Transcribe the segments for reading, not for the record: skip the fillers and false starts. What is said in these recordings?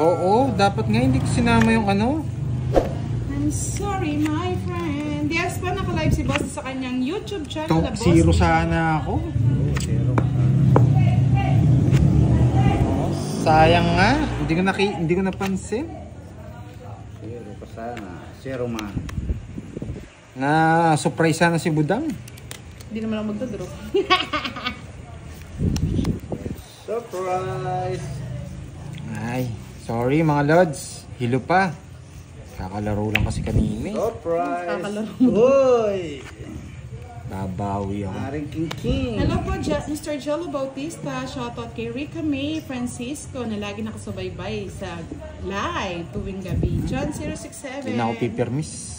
Oo, dapat nga hindi ko sinama yung ano. I'm sorry, my friend. Yes pa, naka-live si Boss sa kanyang YouTube channel na Boss. Zero sana ako. Zero. Sayang nga, hindi ko napansin. Zero pa sana. Zero man. Na surprise sana si Budang. Hindi naman ako magdodrop. Surprise! Ay, sorry mga lods. Hilo pa. Kakalaro lang kasi kanina. Surprise! Kakalaro. Uy! Babawi ako. Aring king-king. Hello po, Mr. Jello Bautista. Shoutout kay Rica May Francisco na lagi nakasubaybay sa live tuwing gabi. John 067. Hindi na ako pipirmis.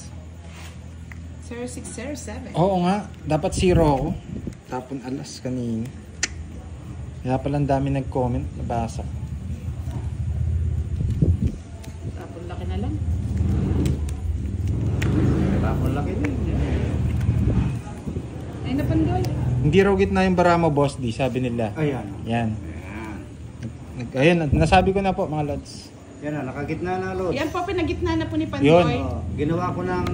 0607. Oo nga, dapat zero ako. Tapon alas kanina. Kaya palang dami nag-comment, nabasa. Tapon laki na lang. Tapon laki din. Ay, napandoy. Hindi raw gitna yung bara mo, boss D, sabi nila. Ayan. Yan. Ayun, nasabi ko na po mga lods. Yan na, nakagitna na load. Yan po, pinagitna na po ni Pandoy. Yun. Ginawa ko ng...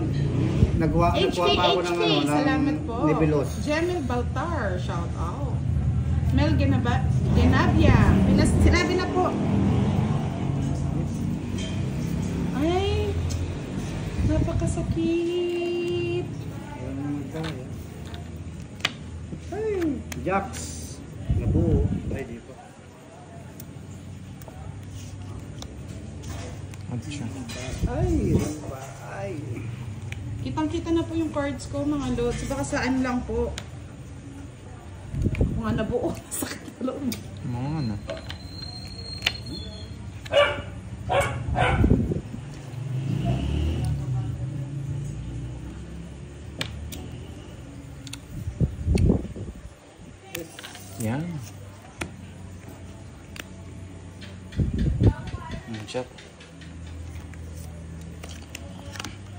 Nagkuha pa ako ng ano, salamat po. Nebulos. Jemel Baltar, shout out. Mel Genabia, sinabi na po. Ay, napakasakit. Ay, Jax. Nabuo. Ay, di pa. Ano siya? Ay. Kitang-kita na po yung cards ko, mga lods. Baka saan lang po. Mga nabuo. Sakit na loob. Mga ano. Yan. Chop.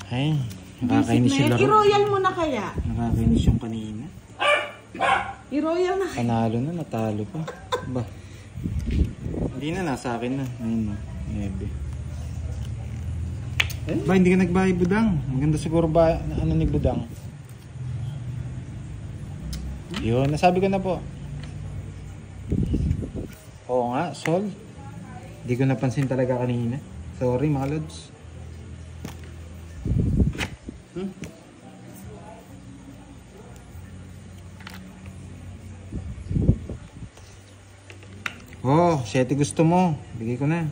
Ay, nakakainis yung laro. I-royal mo na kaya. Nakakainis yung kanina. I-royal na kaya. Panalo na, natalo pa. Ba? Hindi na, nasa akin na. Ayun na, 9. Ba, hindi ka nagbayad Budang. Maganda siguro ba ano ni Budang? Yun, nasabi ko na po. Oo nga, Sol. Hindi ko napansin talaga kanina. Sorry mga lods. Oh, 7 gusto mo. Bigay ko na.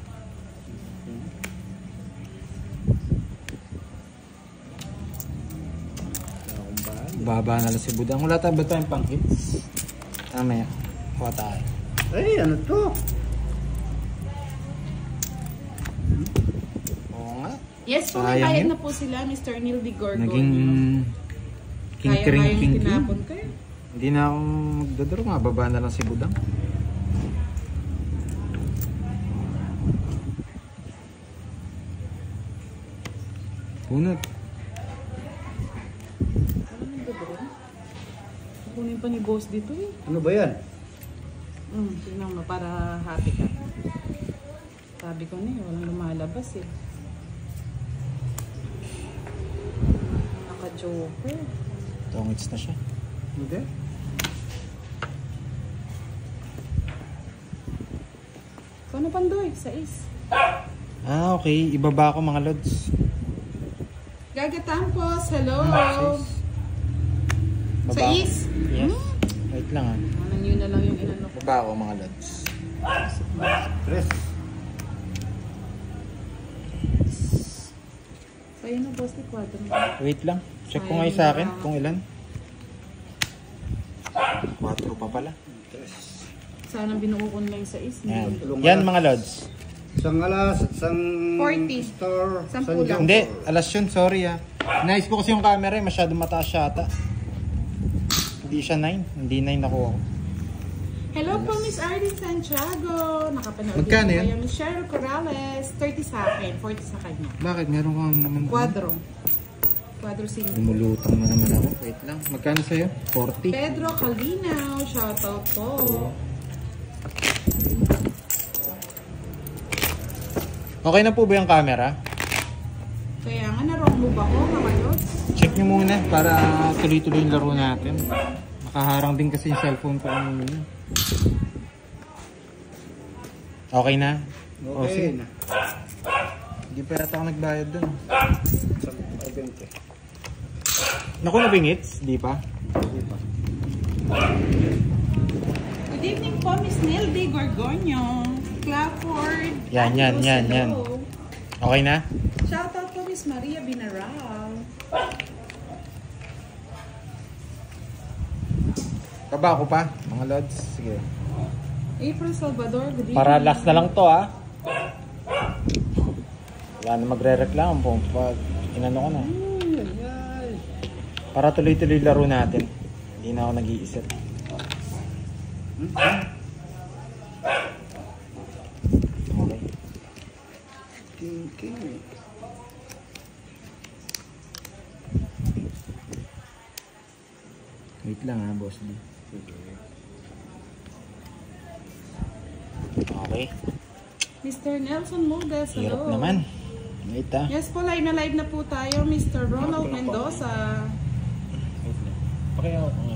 Baba na lang si Budang. Wala tayo ba tayong pang hits? Mamaya. Kuha tayo. Ay, ano to? Oo nga. Yes po, may Sayang bayad yun. na po sila, Mr. Neil de Gorgon. Naging Kaya-kaya king. yung tinapon ko eh. Hindi na ako magdodoro. Mababa na lang si Budang. Punot. Ano nang gagawin? Kukunin pa ni boss dito eh. Ano ba yan? Tingnan mo, para happy ka. Sabi ko na eh, walang lumalabas eh. Naka-joker. Tongits na siya. Hindi. Ikaw na Pandoy, 6. Ah, okay. Ibaba ko mga lods. Gagatampos, hello! Baba 6? Yes. Wait lang ah. Anan yun na lang yung inano ko. Baba ko mga lods. Tres. Sa'yo na boss, ni Quadro. Wait lang. Check ko nga yung sa akin kung ilan. 4 pa pala. Sana binuo ko na yung 6. Yan. Yan mga lods. Isang alas, isang 40. store, Sampu lang. Hindi, alas yun. Sorry ah. Nice po kasi yung camera eh. Masyadong mataas yata. Hindi siya 9. Hindi 9 nakuha ko. Hello po, Miss Arlene Santiago. Nakapanood Magkano din yan? kayo. Miss Cheryl Corrales. 30 sa akin, 40 sa kanya. Bakit? Meron kang naman. Quadro. Quadro 5. Lumulutang na naman ako. Wait lang. Magkano sa'yo? 40. Pedro Calvinaw. Shoutout po. Okay na po ba yung camera? Kaya nga, na-wrong move ako, mga lods. Check nyo muna para tuloy-tuloy yung laro natin. Nakaharang din kasi yung cellphone ko kanina. Okay na? O, sige. Okay na. Hindi pa yata ako nagbayad dun. Sa 20. Naku, nabingits? Di pa? Hindi pa. Good evening po, Miss Nilde Gorgonio. Clafford. Yan. Hello. Okay na? Shoutout po, Miss Maria Binaral. Baba ko pa, mga lods. Sige. April Salvador, good evening. Para last na lang to, ha? Wala na magre-reklamo po pag inano ko na. Para tuloy-tuloy laro natin. Hindi na ako nag-iisip. Okay. King. Wait lang ha, boss D. Okay. Mr. Nelson Mudes, Hirap hello. naman. Wait ha. Yes po, live na po tayo, Mr. Ronald Mendoza. Wait lang. Pakiyaw ko nga.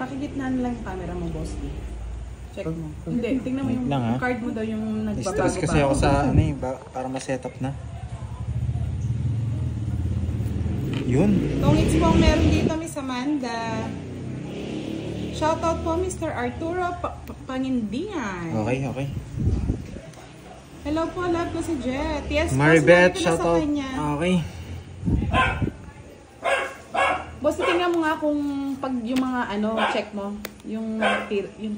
Pakigitnaan lang yung camera mo, boss. Check mo. Hindi, tingnan mo Wait yung lang, ha? card mo daw yung nagbabago. Stress kasi ako sa ano eh, para ma-set up na. Yun. Kung it's po meron dito, Miss Amanda. Shoutout po, Mr. Arturo Pangindian. Okay. Hello po, love ko si Jet. Yes, Maribeth, boss, shoutout. sa kanya. Okay. Boss, tingnan mo nga kung pag yung mga check mo, yung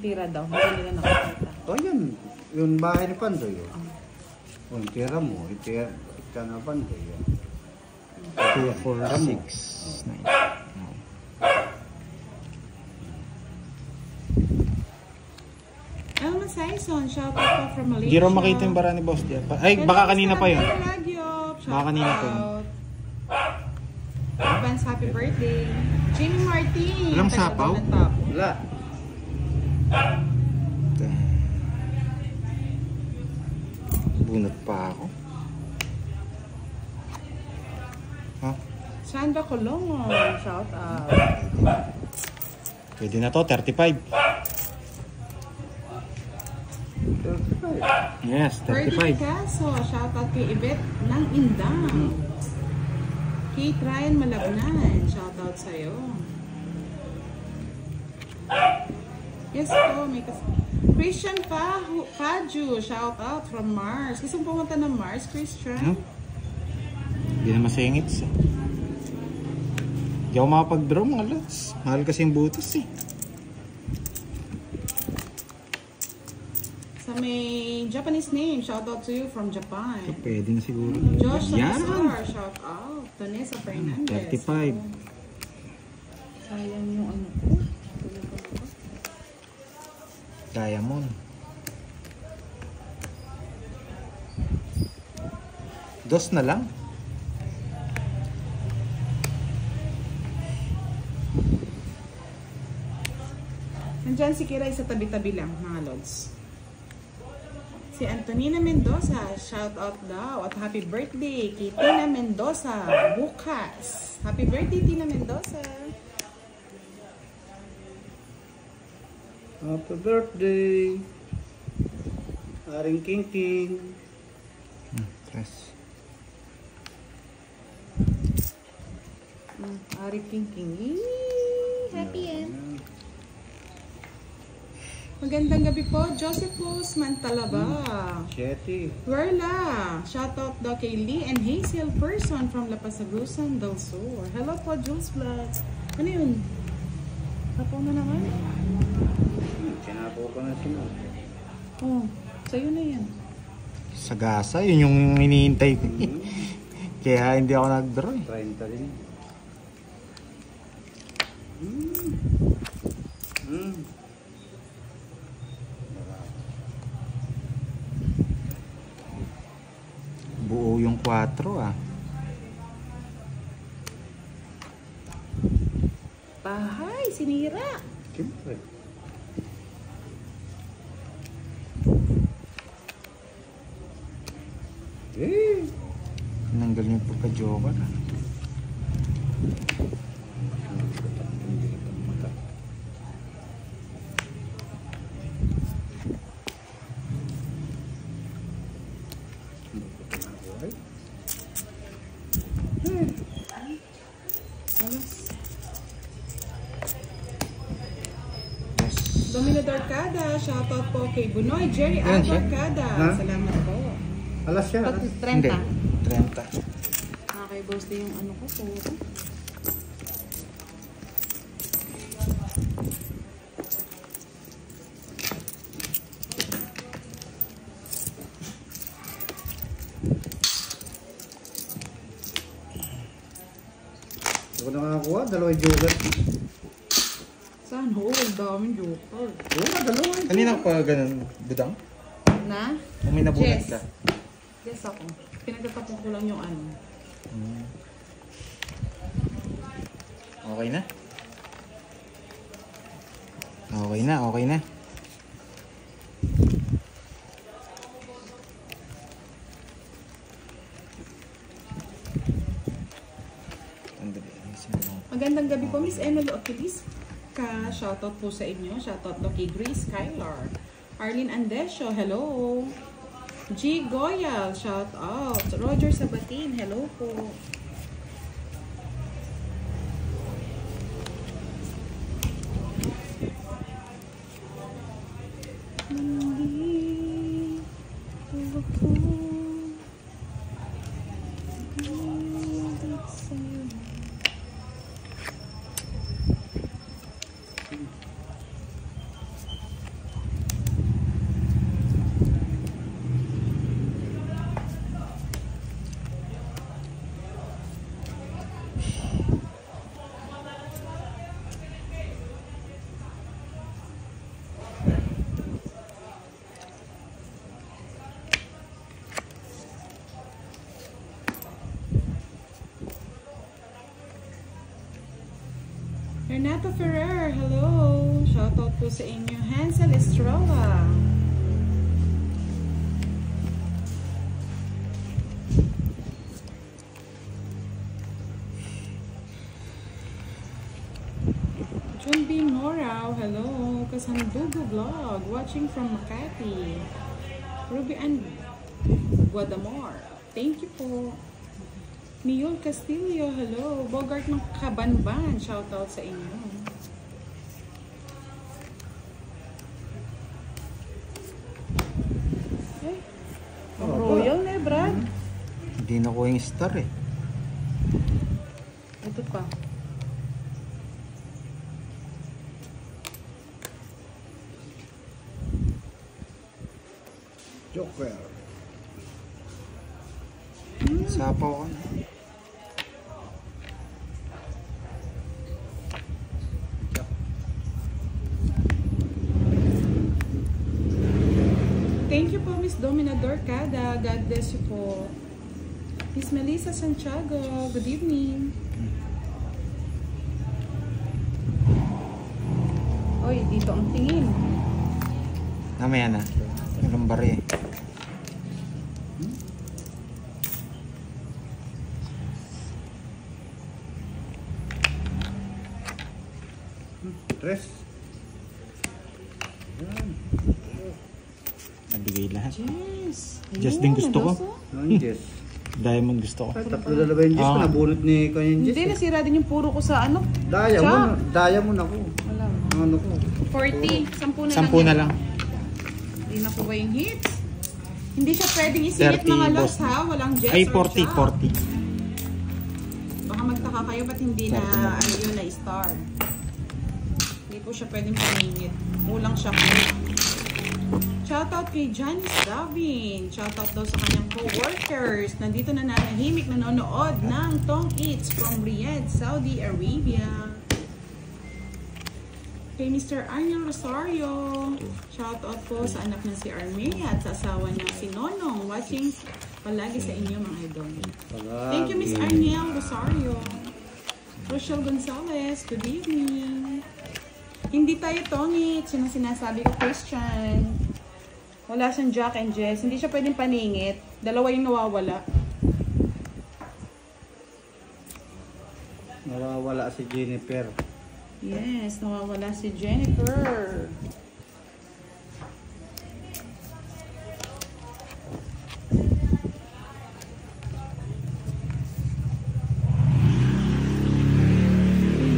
tira daw, hindi nila nakakita. O yan. Yung bahay ni Pandoy. Kung tira mo, itira ka na Pandoy. 2, 4, 6, 9. Elma Saison, shoutout po from Malaysia. Hindi raw makita yung bara ni Boss Dia. Ay, baka kanina pa yun. Baka kanina pa yun. Advance happy birthday. Jimmy Martin. Walang sapaw? Wala. Bunot pa ako. Ha? Sandra Colongo, shout out. Pwede na to, 35. Yes, Ferdy 35. Picasso, shout out kay Yvette ng Indang. Kate Ryan Malabnan, shout out sa'yo. Yes po, may Christian Paju, shout out from Mars. Gusto mo pumunta ng Mars, Christian? Hindi na masingits. Hindi ako makapag-draw mga lods. Mahal kasi yung butas eh. Sa may Japanese name, shout out to you from Japan. So, pwede na siguro. Josh Yan. Salazar, shout out. Vanessa Fernandez. 35. Sayang yung ano ko. Diamond. Dos na lang. Nandyan si Kiray sa tabi-tabi lang, mga lods. Si Antonina Mendoza, shout out daw at happy birthday kay Tina Mendoza bukas. Happy birthday, Tina Mendoza. Happy birthday. Aring King. Tres. Ari King. Happy end. Magandang gabi po, Josephus Mantalaba. Shetty. Werla, shout out daw kay Lee and Hazel Person from Lapasagusan del Sur. Hello po, Jules Vlog. Ano yun? Tapo na naman? Sinapo ko na sila. Oh, sa'yo na yan. Sagasa, yun yung hinihintay ko. Kaya hindi ako nag-draw eh. 30 din. Buo yung 4 ah. sinira. Siyempre. Eh. Nanggal niyo po pa-joker. Domino Dorcada, shoutout po kay Bunoy, Jerry Yan A. siya. Dorcada. Ha? Salamat po. Alas siya. Ba't Alas. 30? 30. Nakakay-boast din yung ano ko po. Hindi ko nakakuha. Dalawang joker. Saan ho? Ang daming joker. Oo, dalawang. Kanina pa ganun, budang? Na? Kung may nabunot Yes. ka. Yes ako. Pinagtatapon ko lang yung ano. Okay na? Okay na, okay na. Magandang gabi po, Miss Emily Oquilis. Shoutout po sa inyo. Shoutout po kay Grace Skylar. Arlene Andesio, hello. G. Goyal, shoutout. Roger Sabatin, hello po. Renato Ferrer, hello. Shoutout po sa inyo. Hansel Estrella. John B. Morao, hello. Kasandugo Vlog, watching from Makati. Ruby and Guadamor, thank you po. Miyol Castillo, hello. Bogart ng Kabanban, shoutout sa inyo. Eh, Royal na eh, Brad. Hindi na ko yung star eh. Ito pa. Joker. Sapaw ko na. Thank you po, Miss Domina Dorcada. God bless you po. Miss Melissa Santiago, good evening. Oy, dito ang tingin. Namaya na. Ilang bari eh. Tres. Yan. Nabigay lahat. Yes. Just din gusto ko. Ang yes. Diamond gusto ko. Tatlo dalawa yung yes ko. Ah. Nabunot ni Kanyang yes. Hindi, nasira din yung puro ko sa ano. Diamond. Diamond ako. Wala. Ang ano ko. 40. 10 na lang. 10 na lang. Hindi na po ba yung hits? Hindi siya pwedeng isinit 30 mga loss boss. ha. Walang jets Ay, or 40, shot. 40. Baka magtaka kayo ba't hindi na ano yun na star. Hindi po siya pwedeng pamingit. Kulang siya po. Shoutout kay Janice Davin. Shoutout daw sa kanyang co-workers. Nandito na nanahimik nanonood ng Tong Eats from Riyadh, Saudi Arabia. Kay Mr. Arnel Rosario. Shoutout po sa anak ng si Armie at sa asawa niya si Nonong. Watching palagi sa inyo mga idol. Thank you, Miss Arnel Rosario. Rochelle Gonzalez, good evening. Hindi tayo tongit. Sino sinasabi ko, Christian? Wala siyang Jack and Jess. Hindi siya pwedeng paningit. Dalawa yung nawawala. Nawawala si Jennifer. Yes, nawawala si Jennifer.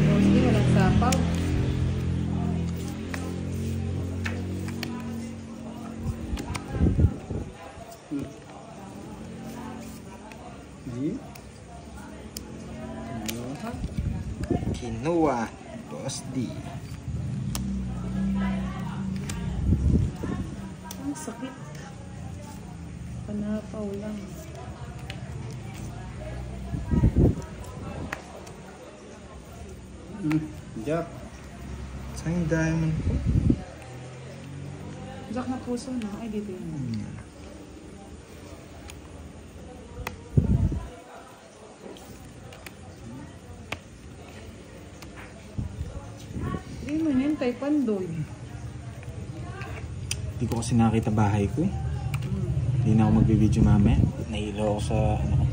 Bossy, walang sapaw. Kinuha. Boss D. Ang sakit. Panapaw lang. Jack. Saan yung diamond ko? Jack na puso, no? Ay, dito yun. Hindi mo yun, kay Pandoy. Hindi ko kasi nakita bahay ko eh. Hindi na ako magbibideo mamaya. Nahilo ako sa ano ko.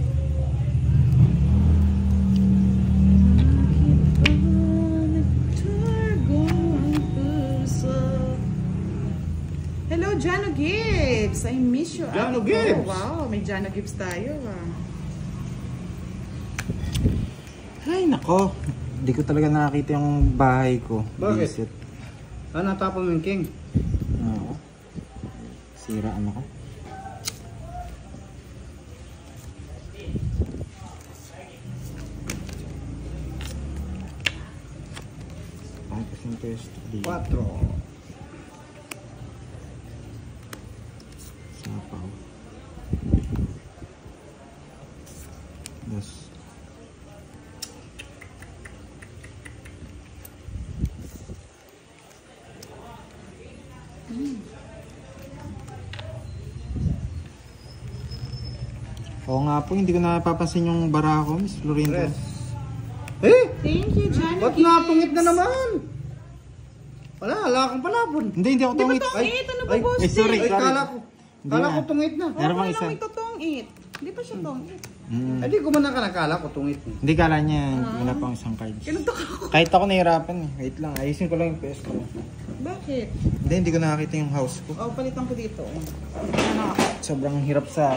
Hello, Jano Gibbs! I miss you. Jano Ate ko. Gibbs! Wow, may Jano Gibbs tayo. Ay nako. Hindi ko talaga nakakita yung bahay ko. Bakit? Visit. Natapon mo yung king. Oo. Siraan ako. Ang kasing pwesto dito. 4. Sapaw. Dos. Oo nga po, hindi ko napapansin yung bara ko, Miss Florinda. Tres. Eh! Thank you, Jano Ba't Gibbs. napungit na naman? Wala akong palabon. Hindi ako Di ba tungit. tongit? Ano ba, ay, boss? ay, sorry. Ay, kala ko na. tungit na. Meron pang Okay isa. lang ito tongit. Hindi pa siya tongit. Ay, di ko man nakakala ko tungit na. Hindi kala niya, wala pang isang cards. Kinuntok ako. Kahit ako nahirapan eh. Wait lang, ayusin ko lang yung PS ko. Bakit? Hindi ko nakakita yung house ko. Oh, palitan ko dito. Sobrang hirap sa...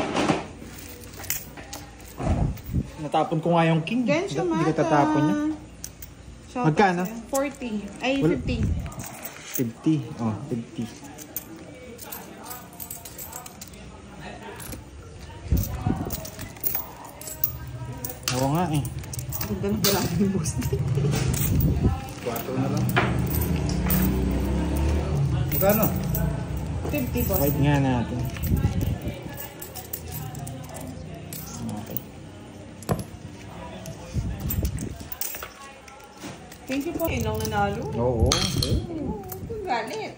Natapon ko nga yung king. Gensho Hindi ko Mata. tatapon niya. Shout Magkano? out sa'yo. 40. Ay, Wala. 50. 50. Oh, 50. Oo nga eh. Ganda ng dala ni boss. 4 na lang. Magkano? 50, boss. Wait nga natin. Okay. Thank you po. Inong nanalo. Oo. Galit.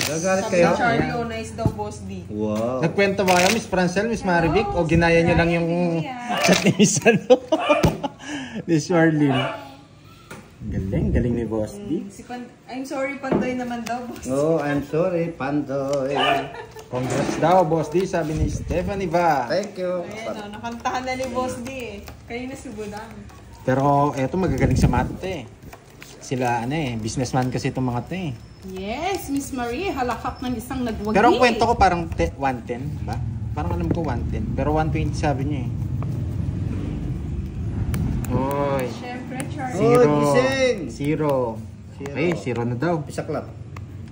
Gagalit Sabi kayo? ni Charlie Onais daw, boss D. Wow. Nagkwento ba kayo, Miss Francel, Miss Marivic? O ginaya niyo lang yung chat ni Miss ano? Miss Marlene. Galing, galing ni Boss D. I'm sorry, Pandoy naman daw, boss. Oh, I'm sorry, Pandoy. Congrats daw, Boss D, sabi ni Stephanie Va. Thank you. Ayan o, nakantahan na ni boss D eh. Kanina subudan. Pero eto magagaling sa math eh. Sila ano eh, businessman kasi itong mga to eh. Yes, Miss Marie, halakak ng isang nagwagi. Pero ang kwento ko parang 110 ba? Parang alam ko 110. Pero 120 sabi niya eh. Oy. Siyempre, Charlie. Oh, gising. Zero. Ay, zero na daw. Bisaklat.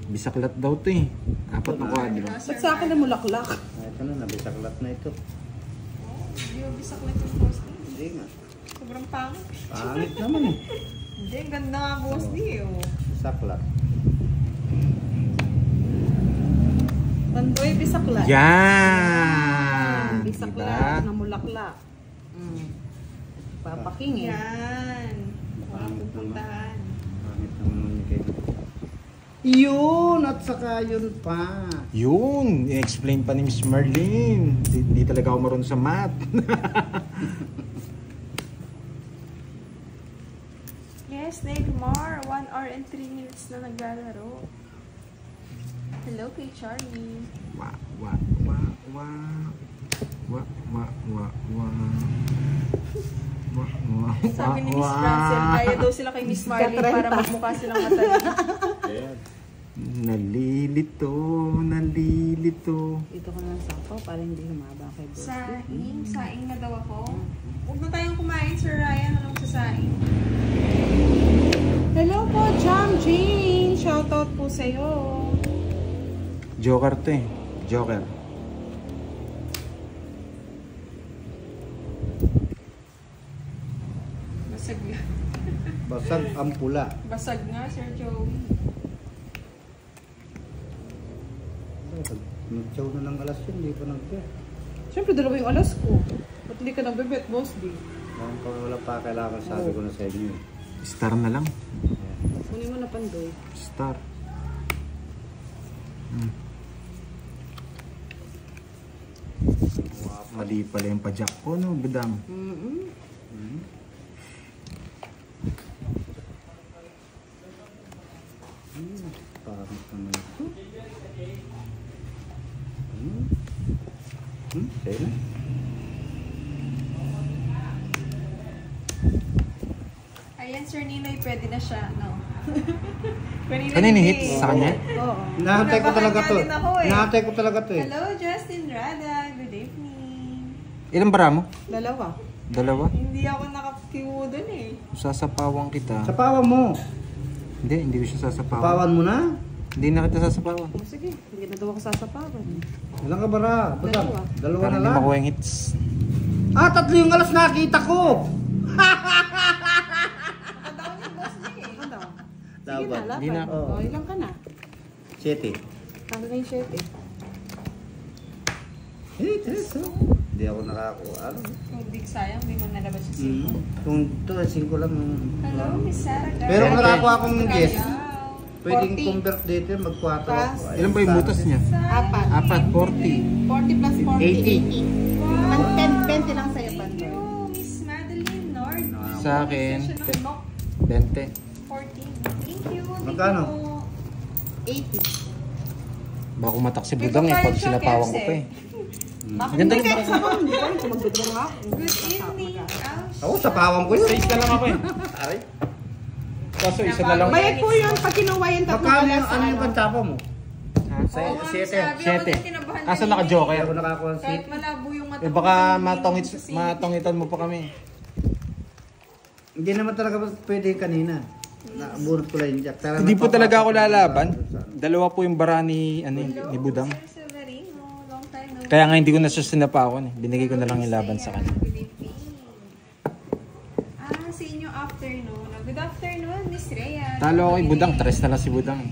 Bisaklat daw to eh. 4 na kwadro. Ba't sa akin na mulaklak? Ito na, nabisaklat na ito. Hindi mo bisak na yung boss D. Hindi nga. Sobrang pangit. Pangit naman eh. Hindi, ganda nga boss D oh. Bisaklat. Pandoy, bisaklat. Yan! Bisaklat Diba? na mulaklak. Papakingin. Yan. Pangit naman. Puntahan. Pangit naman yung cake. Yun! At saka yun pa. Yun! I-explain pa ni Miss Marlene. Di talaga ako marunong sa math. Yes, Miss Neymar, 1 hour and 3 minutes na naglalaro. Hello kay Charlie. Wa. Sabi ni Miss Francel, kaya daw sila kay Miss Marley para magmukha silang matalino. Nalilito. Ito ko na lang sapaw para hindi humaba kay boss. Saing na daw ako. Huwag na tayong kumain, Sir Ryan. Anong sa saing? Hello po, Jam Jane. Shoutout po sa'yo. Joker to eh. Joker. Basag nga. Basag ang pula. Basag nga, Sir Joey. Nag-chow na ng alas yun, hindi pa nag-bet. Siyempre, dalawa yung alas ko. Ba't hindi ka nagbebet, boss? Wala pa kailangan, sabi ko na sa inyo. Star na lang. Kunin mo na Pandoy. Star. Mali pala yung pajak ko, no, Budang? Parang naman ito. Sa'yo na. Ayan, Sir Ninoy, pwede na siya, no? Kanina hit sa kanya? Oo. Inaantay ko talaga to. Nabahan nga din ako eh. Inaantay ko talaga to eh. Hello, Justin Rada. Good evening. Ilang bara mo? Dalawa. Dalawa? Hindi ako nakakiwo dun eh. Sasapawan kita. Sapawan mo. Hindi ko siya sasapawan. Sapawan mo na. Hindi na kita sasapawan. Oh, sige, hindi na daw ako sasapawan. Ilang ka bara? Dalawa. Dalawa Para na hindi lang. makuha yung hits. Ah, 3 yung alas nakita ko. Nakadaon yung boss niya eh. Ano? Sige Laban. na, Hindi na. laban. Oh, ilang ka na? 7. Kaka na yung 7 eh. Eh, 3. Hindi ako nakakuha. Ano? Kung big sayang, hindi man nalabas yung 5. Kung ito, 5 lang. Hello, Miss Sarah. Pero kung nakakuha akong guess, Wow. pwedeng 40. convert dito, mag-4 ako. Plus. Ilan ba yung butas niya? Apat. 40. 40 plus 40. 80. 20 lang sa'yo, Thank Pandoy. you, Miss Madeline Nord. Sa akin, Session ng 20. 14. Thank you. Magkano? 80. Baka kumatak si Budang eh, pag sinapawang ko pa eh. Ganda Hindi lang kahit sa ako, hindi ko rin magdudurong ako. Good evening. Ouch. Ako, sapawang ko yun. 6 na lang ako eh. Aray. Kaso isa na lang. Bayad po yun pag kinuha yung tatlong Magkano alas yung sa ano yung ano. pantapa mo? Oo nga, sabi ako 7. din kinabahan Asa kanina naka-joker? Kaya ako nakakuha ng eh. Kahit 6. malabo yung mata Eh ko, baka hindi mo matongitan mo pa kami. Hindi naman talaga pwede kanina. Naabunot ko lang yung jack. Tara, Hindi po talaga ako lalaban. Ano? Dalawa po yung bara ni, ni Budang. Sir Severino, long time no. Kaya nga hindi ko na siya sinapawan eh. Binigay ko na lang yung laban sa kanya. Good evening. Sa inyo afternoon. Good afternoon, Miss Rhea. Talo ako kay Budang, 3 na lang si Budang eh.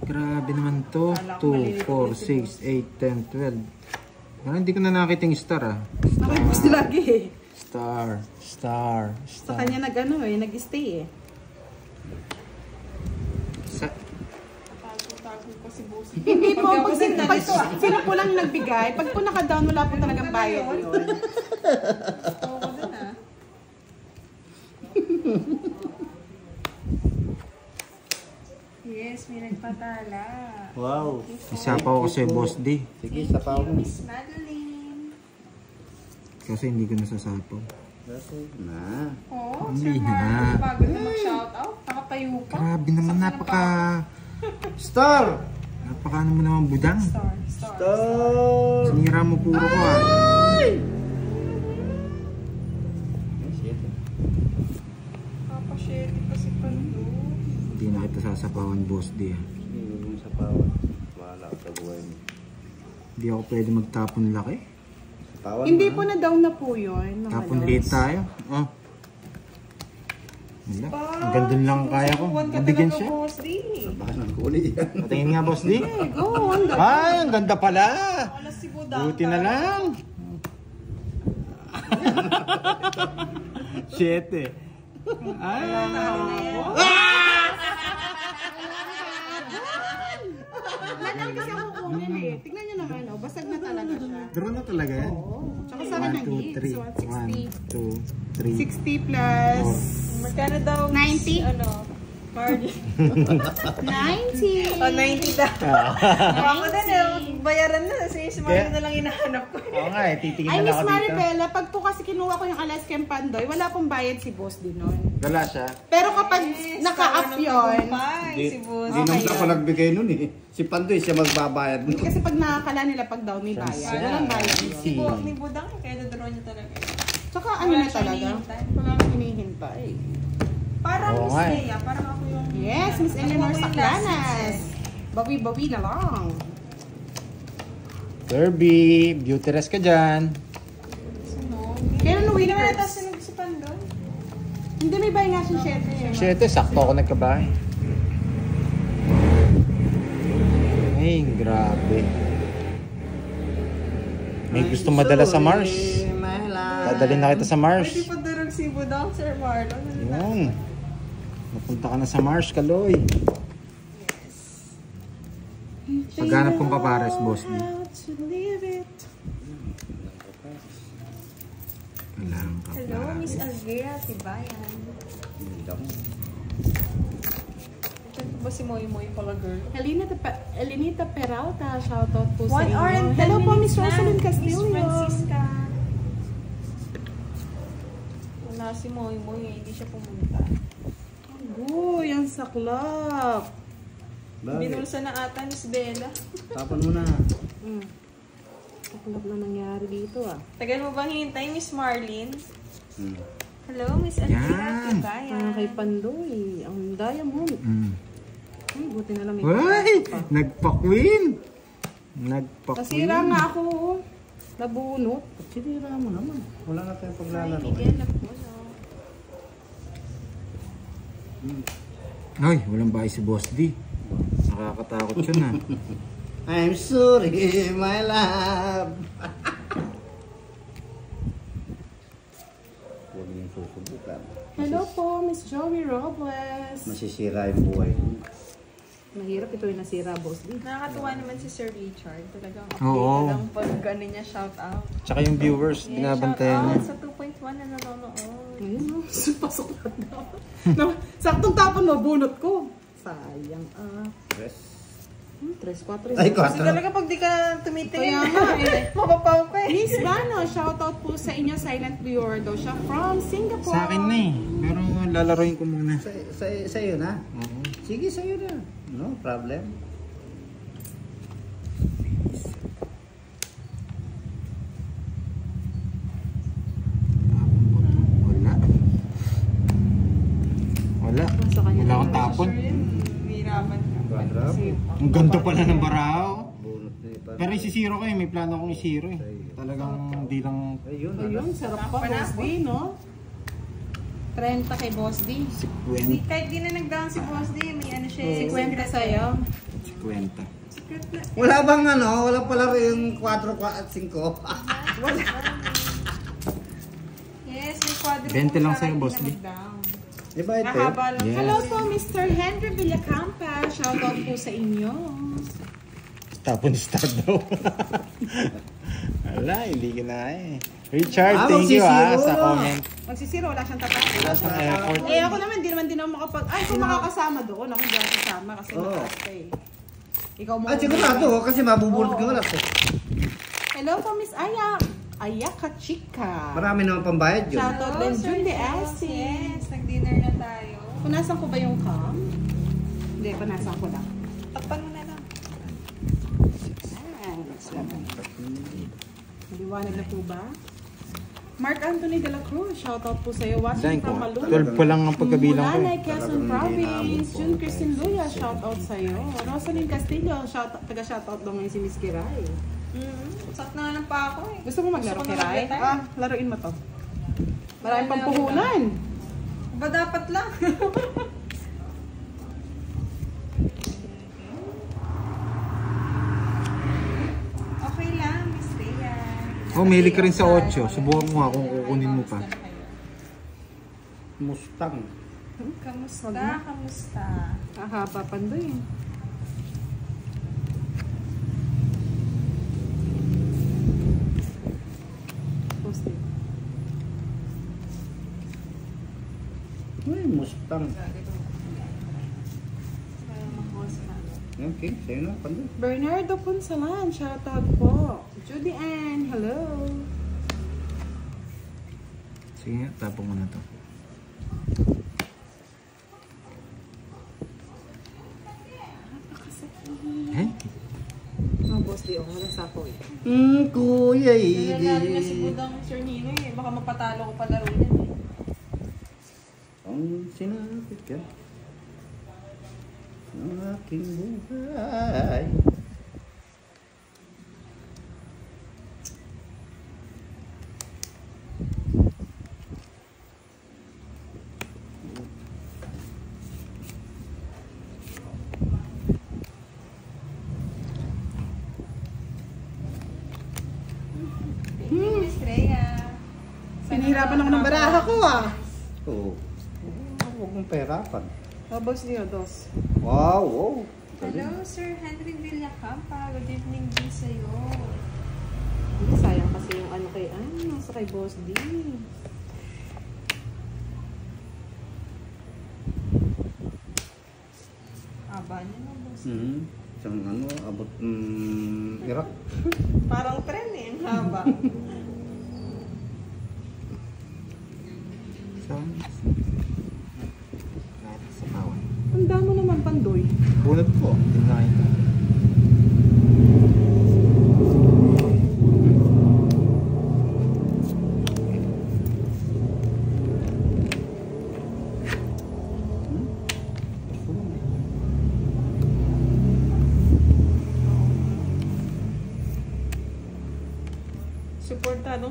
Grabe naman to. 2, 4, 6, 8, 10, 12. Parang hindi ko na nakita yung star ah. Nakipos lagi eh. Star. Sa kanya nag-ano eh, nag-stay eh. Tago ko si Boss. Hindi po, pag sila po lang nagbigay, pag po naka-down, wala po talagang bayad yun. Oo ko dun ah. Yes, may nagpatala. Wow. Isa pa ako kasi Boss D. Sige, sapaw mo. Miss Madeline. Kasi hindi ko nasasapaw. Kasi na. Oh, Hindi Sir na. Mark. Bago na mag-shoutout. Nakatayo pa. Grabe naman, napaka Star! ano mo naman Budang. Star. Star! Sinira mo puro ko ah. Papashare pa si Pando. Hindi na kita sasapawan Boss D ah. Hindi mo sapawan. Wala ka sa buhay mo. Hindi ako pwede magtapon laki. Sapawan Hindi mo po na down na po yun. mga Tapon lods. late tayo. Oh. Wala. Ang ganda lang kaya ko. Nabigyan siya. Boss D. Baka ng huli yan. Patingin nga Boss D. Go, ang ganda. Ay, ang ganda pala. Alas si Budang. Buti na lang. 7. Ay. Lagi kasi ako kunin eh. Tignan nyo ng ano, basag na talaga siya. Draw na talaga yan? Oo. Tsaka sa akin 1, 2, 3. 1, 2, 3. 60 plus... Magkano daw? 90? Ano? Marley. 90! Oh, 90 daw. Ako din eh, bayaran na. Si Miss Marley na lang hinahanap ko. Oo nga eh, titingin Ay, na Miss ako dito. Maribela, pag po kasi kinuha ko yung Alaskan Pandoy, wala pong bayad si boss din nun. Wala siya. Pero kapag naka-up yun, Si Boss. Hindi naman ako nagbigay nun eh. Si Pandoy siya magbabayad nun. kasi pag nakakala nila pag daw may bayad, walang bayad yun. Si Boss ni Budang, kaya dodraw niya talaga. Tsaka ano na talaga, wala nang hinihintay. Parang Oo Miss nga eh. Leia, parang ako yung... Yes, Miss Eleanor Ako yung Saclanas. Bawi-bawi na lang. Kirby, beauty rest ka dyan. Kailan uwi Hindi na naman Kirby? ata sinugusipan doon. Hindi, may bahay nga siya 7. 7, sakto ako nagkabahay. Ay, grabe. May gusto madala sa Mars. Dadalhin na kita sa Mars. Pwede pa durog si Budang, Sir Marlon. Yun. Napunta ka na sa Mars, Kaloy. Paghanap kong kapares, boss. Wala ang Hello, Miss kapares. Alvira, Tibayan. Ito ba si Moy Moy pala, girl? Elinita Peralta, shoutout po sa 1 hour and inyo. 10 Hello po, minutes Miss Rosalind na. Castillo. Miss Francisca. Wala si Moy Moy, hindi siya pumunta. Uy, ang saklap. Binulsa na ata, Miss Bella. Tapan mo na. Saklap na nangyari dito ah. Tagal mo bang hintay, Miss Marlene? Hello, Miss Yan. Alvira, Tibayan. Kay Pandoy, ang diamond. Ay, buti na lang may Uy! pa. Nagpa-queen! Nasira nga ako. oh. Nabunot. Sinira mo naman. Wala na tayong paglalaro. Miguel, ako, no? Ay, walang bahay si Boss D. Nakakatakot yun ah. I'm sorry, my love. Huwag niyong susubukan. Hello po, Miss Joey Robles. Masisira yung buhay mo. Mahirap ito yung nasira, boss. D. Nakakatuwa naman si Sir Richard. Talagang Oo. update lang pag ano niya, shout out. Tsaka yung viewers, binabantayan niya. Sa 2.1 na nanonood. Ayun no, pasok lahat daw. No, saktong tapon mo, bunot ko. Sayang ah. Dress. 3-4. Ay, Kasi 4. talaga pag di ka tumitingin, Kaya nga eh. mapapaw ka eh. Miss Bano, shoutout po sa inyo. Silent viewer daw siya from Singapore. Sa akin na eh. Pero lalaroin ko muna. Sa iyo na? Oo. Sige, sa iyo na. No problem. Wala. Wala. Sa kanya Wala na akong tapon. Hirapan ka. Quadra. Ang ganda pala ng baraho. Bunot na ipa. Pero isisiro ko eh. May plano akong isiro eh. Talagang hindi lang... Ayun, Ayun, sarap pa, boss D, no? 30 kay boss D. 50. Kahit di na nag-down si Boss D, may ano siya. 50 sa'yo. 50. Secret na. Wala bang ano? Wala pala rin yung 4 at 5. Yes, may quadro. 20 lang sa'yo, Boss D. Diba ito? Mahaba lang. Yes. Hello po, Mr. Henry Villacampa. Shoutout po sa inyo. Tapon start daw. Wala, hindi ka na eh. Richard, Ah, thank you magsisiro sa na. comment. Magsisiro, wala siyang tatapos. Wala siyang effort. Eh ako naman, di naman din ako makapag... Ay, kung makakasama doon, ako hindi ako kasama kasi Oo. mataas ka eh. Ikaw mo. Ah, sigurado kasi mabubulot ko lahat eh. Hello po, Miss Aya. Ayaka Chika. Marami naman pambayad yun. Shoutout din, Sir Jun de Jones, Asi. Yes, nag-dinner na tayo. Punasan ko ba yung cam? Hindi, punasan ko lang. Takpan mo na lang. Maliwanag na po ba? Mark Anthony de la Cruz, shoutout po sa iyo. Watching Dahil ko, from Maluna. 12 pa lang ang pagkabilang ko. Mulanay, Quezon Talagang Province. hindi June Christine Luya, shoutout sa iyo. Rosalind Castillo, taga-shoutout daw ngayon si Miss Kiray. Sak na lang pa ako eh. Gusto mo maglaro, Gusto ko na Kiray? mag-retire. Ah, laruin mo to. Maraming pang puhunan. Ba dapat lang? Okay lang, Miss Rhea. Oh, mahilig ka rin sa 8. Subukan mo nga kung kukunin mo pa. Mustang. Kamusta? Kamusta? Aha, papandoy. utang. Okay, sa'yo na, Pandoy. Bernardo Punsalan, shoutout po. Judy Ann, hello. Sige, tapong mo na to. Eh? Mga boss, di ako walang sapo eh. Kuya Nanalo na si Idi. Budang Sir Nino eh. Baka mapatalo ko pa laro niyan eh. Ang sinapit ka ng aking buhay. Miss Rhea. Pinahirapan ako ng baraha ko ah. Oo. Huwag mong pahirapan. Mga boss, di dos. Wow, wow. Hello, Sir Henry Villacampa. Good evening din sa'yo. Hindi, sayang kasi yung ano kay nasa kay boss D. Haba niya na, boss. Isang ano, abot Iraq. Parang tren eh, ang haba. Sa kawan. Ang damo naman, Pandoy. Bunot po. Tingnan ito.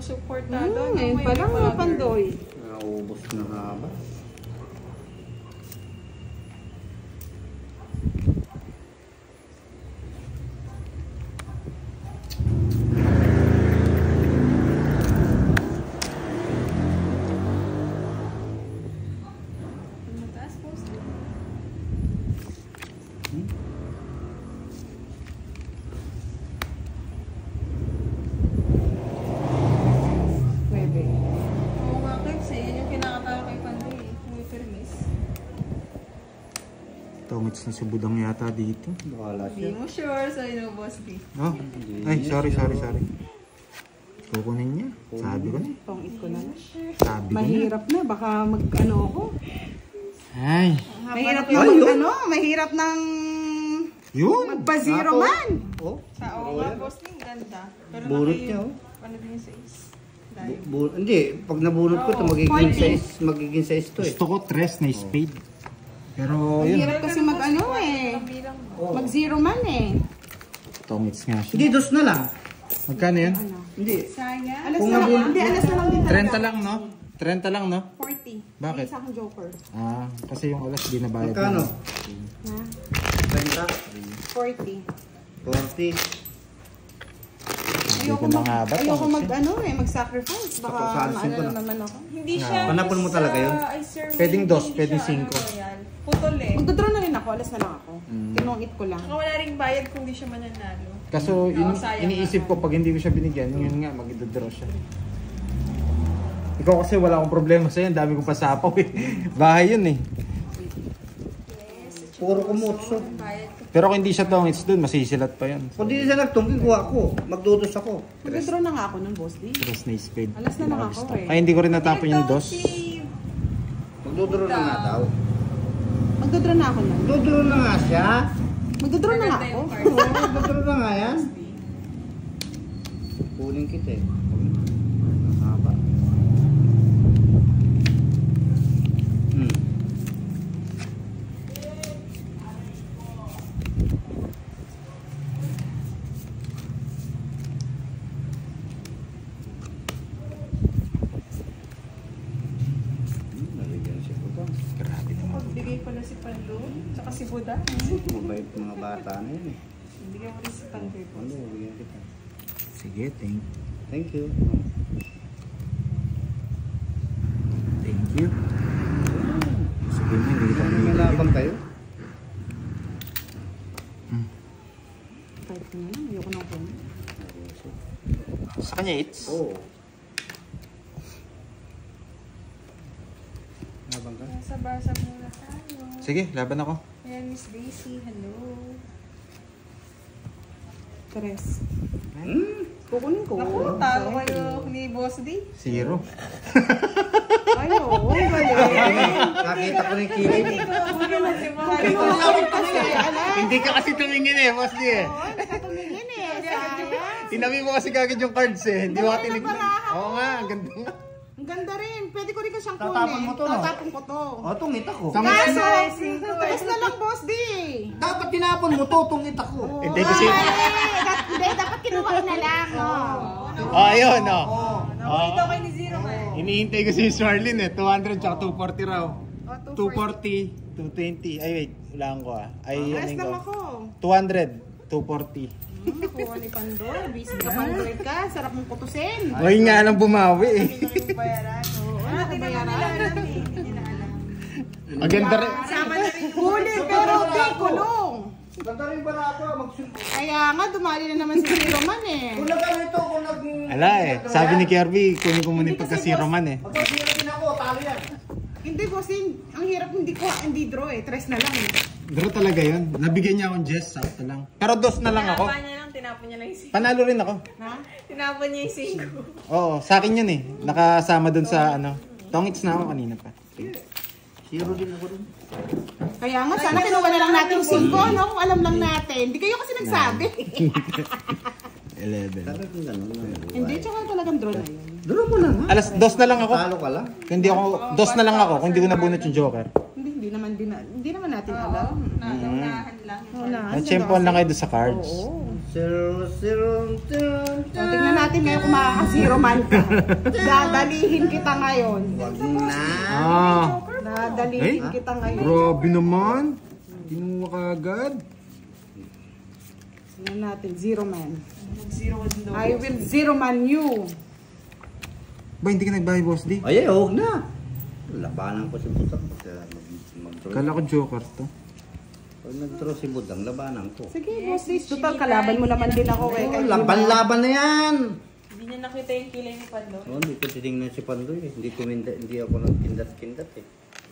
Suportado. Ngayon pa lang mga Pandoy. Naubos na haba. Mataas, boss. Pwede. Oo nga, kasi yun yung kinakatawa kay Pandoy eh. May permis. Tongits na si Budang yata dito. Bahala Hindi siya. mo sure sa'yo, boss D. Oh. Ay, sorry. Kukunin niya. Sabi ko na. Tong ko na. Sabi ko na. Mahirap na, baka mag-ano ako. Ay. Mahirap na mag-ano, mahirap ng Yun. magpa-zero Ako. man. Oh, Oo nga, boss D. Ganda. Pero bunot niya, oh. Ano din yung 6? Hindi, pag nabunot ko ito, magiging size to eh. Gusto ko tres na spade. Pero yun. Mahirap kasi mag-ano eh. Mag-zero man eh. Tongits nga siya. Hindi, dos na lang. Magkano yun? Hindi. Sayang. Alas na lang. Hindi, alas na lang din talaga. 30 lang, no? 30 lang, no? 40. Bakit? May isa akong joker. Ah, kasi yung alas di nabayad. Magkano? Ha? 30? 40. 40. Ayoko na nga ba? Ayoko mag-ano eh, mag-sacrifice. Baka Saan maano ko na? na naman ako. Hindi siya. Panapon mo talaga yun? Ay, sir. Pwedeng hindi dos, siya, pwedeng ano, 5. royal. Putol eh. Magdodraw na rin ako, alas na lang ako. Tinungit ko lang. Saka wala ring bayad kung di siya mananalo. Kaso sayang iniisip ko pag hindi ko siya binigyan, yun nga, mag-draw siya. Ikaw kasi wala akong problema sa'yo, ang dami kong pasapaw eh. Bahay yun eh. Puro kumutso. Bayad ka. Pero kung hindi siya tongits dun, masisilat pa yun. Kung di siya nagtungki, kuha ko. Magdudos ako. Magdodraw na nga ako nun, boss D. Tres na spade. Alas na lang ako eh. Ay, hindi ko rin natapon yung dos. Magduduro na nga daw. Magdodraw na ako nun. Magduduro na nga siya. Magdodraw na nga Maganda ako. yung card. Oo, magduduro na nga yan. Kunin kita eh. Haba. Nabigyan siya po ba? Grabe naman. Pagbigay pala si Pandoy. Tsaka si Buda. Mabait mga bata na yun eh. Bigyan mo rin si Pandoy. Ano, bigyan kita. Sige, Thank you. thank you. Sige mo, hindi kita Ano may binigyan. labang kayo? Kahit ko na lang, ayoko na ako. Sa kanya, it's. Oo. Labang ka? Basa-basa muna tayo. Sige, laban ako. Ayan, Miss Daisy. Hello. Tres. Kukunin ko. Naku, talo kayo ni Boss D. 0. Ay, oo. Galing. Nakita ko na yung kilay. Hindi ka kasi tumingin eh, Boss D eh. Oo, hindi ka tumingin eh. Sayang. Tinabi mo kasi kagad yung cards eh. Hindi mo ka Ang ganda ng tinignan. baraha Oo nga, ang ganda nga. Ang ganda rin. Pwede ko rin ka siyang kunin. Tatapon mo to, no? Tatapon ko to. O, tungit ako. Kaso, Cinco, tres na lang, Boss D. Dapat tinapon mo to, tungit ako. Hindi kasi... Hindi, dapat kinuha ko na lang. Oh, ayun, oh. Ito kayo ni Zero man. Hinihintay ko si Swarlin eh. 200 tsaka 240 raw. 240. 240, 220. Ay, wait. Ulangan ko ah. Ay, Ayos ano lang ko? ako. 200, 240. Nakuha ni Pandor. Busy ka, Pandor ka. Sarap mong kutusin. Ay nga lang bumawi eh. Yung bayaran. Oo, Hindi naman nila nakabayaran. alam eh. Hindi nila alam. Ang ganda rin. Sama na rin yung Huli, pero di kulong. Ganda rin ba na ako magsunod? Kaya nga, dumali na naman si Zero Man eh. Kung nag-ano kung nag... Ala eh. Sabi ni Kirby, kunin ko muna yung pagka-zero man eh. Magkasira din ako, talo yan. Hindi, bossing. Ang hirap hindi draw eh. Tres na lang eh. Draw talaga yun. Nabigyan niya akong Jess, sakto lang. Pero dos na lang ako. Tinapon niya lang yung 5. Panalo rin ako. Ha? Tinapon niya yung 5. Oo, sa akin yun eh. Nakasama dun sa ano. Tongits na ako kanina pa. Zero din ako dun. Kaya nga, sana kinuha na lang natin 5, no? Kung alam lang natin. Hindi kayo kasi nagsabi. 11. Talagang ganun na. Hindi, tsaka talagang draw na yun. Duro mo na nga. Alas, dos na lang ako. Talo ka lang. Hindi ako, dos na lang ako kung hindi ko nabunot yung Joker. Hindi naman natin alam. Naunahan lang. Na-champion lang kayo doon sa cards. Oo. Zero, zero, zero, So, tingnan natin ngayon kung makaka-zero man ka. Dadalihin kita ngayon. Wag na. Ah, Dadalihin Eh? kita ngayon. grabe naman. Kinuha ka agad. Tingnan natin, zero man. Mag-zero ka din daw. I will zero man you. Ba, hindi ka nagbahay, Boss D? Ay, huwag na. Labanan ko si Budang. Mag-draw. Kala ko Joker to. Pag nag-draw si Budang, labanan ko. Sige, boss, please. Total, kalaban mo naman din ako eh. Kahit Laban-laban na yan. Hindi niya nakita yung kilay ni Padlo. Oh, hindi ko titingnan si Pandoy eh. Hindi ako nagkindat-kindat eh.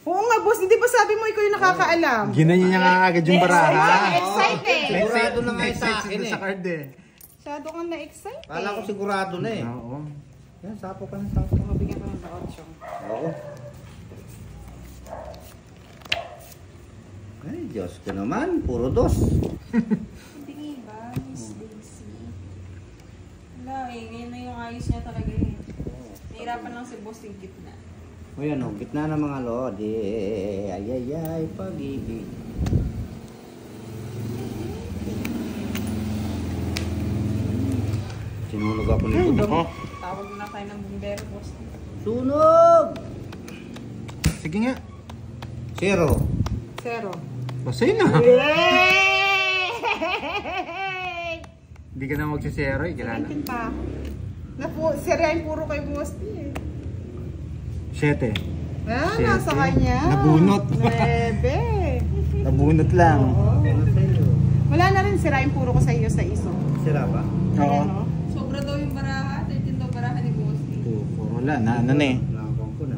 Oo nga, boss. Hindi ba sabi mo ikaw yung nakakaalam? Ginanya niya nga agad yung baraha. Excited. Sigurado na nga sa Excited akin sa eh. card eh. Masyado kang na-excite. Kala ko sigurado na eh. Oo. Yan, sapo ka na, sapo. Mabigyan ka ng 8. Oo. Ay, Diyos ko naman. Puro dos. Hindi ba, Miss Daisy? Wala eh, ngayon na yung ayos niya talaga eh. Nahirapan lang si Boss yung gitna. O yan o, gitna ng mga lodi. Ay, ay, ay, pag-ibig. Sinunog ako ni Budang. Oh, Tawag na tayo ng bumbero, Boss. Sunog! sige nga. Zero. 0. Basay na. Yay! Hindi ka na magsisero eh. Kilala. 17 pa ako. Seryain puro kay boss eh. 7. Ah, Siyete. nasa kanya. Nabunot. 9. Nabunot lang. Oo. Ano sa'yo? Wala na rin, sirain puro ko sa iyo sa iso. Sira ba? Oo. Ayan, oh. Sobra daw yung baraha. 13 daw baraha ni Boss. 2, 4, wala. Na, ano na eh. Nakakong ko na.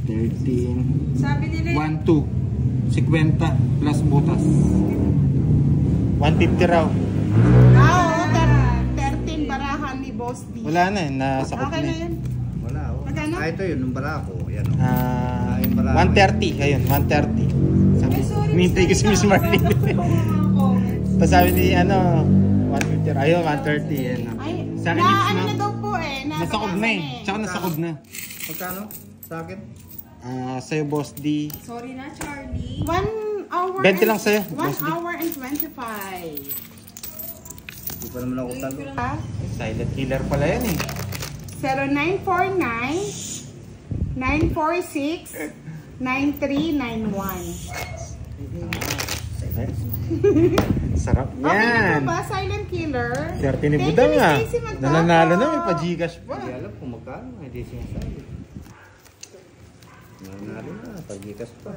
13. Sabi nila 1, 2. 50 plus butas. 150 raw. Ah, oo, 13 barahan ni Boss D. Wala na eh. Nasakot Okay na na eh. yun. Wala oh. Magkano? Ah, ito yun, nung barako. Yan o. Ah, Ay, marami. 130. Ayun, 130. Sabi, nintay ko si Miss Marlene. Tapos sabi ni, ano, 150. Ayun, 130. Yan. Ay, Sa akin, na Miss, ano no? na daw po eh. Nasakob na eh. Tsaka nasakob na. Magkano? Sa akin? Sa'yo, Boss D. Sorry na, Charlie. 1 hour 20 lang sa'yo, 1 Boss D. hour and 25. Hindi pa naman ako talo. Ah, Silent killer pala yan eh. 0949 946 9391. Sarap Okay na yan. po ba, Silent Killer? Swerte ni Thank Budang you, Miss ah. Daisy Magtapo. Nananalo na, may pa-Gcash pa. Hindi alam kung magkano. Hindi sinasabi. Nanalo na. Pag-ikas pa.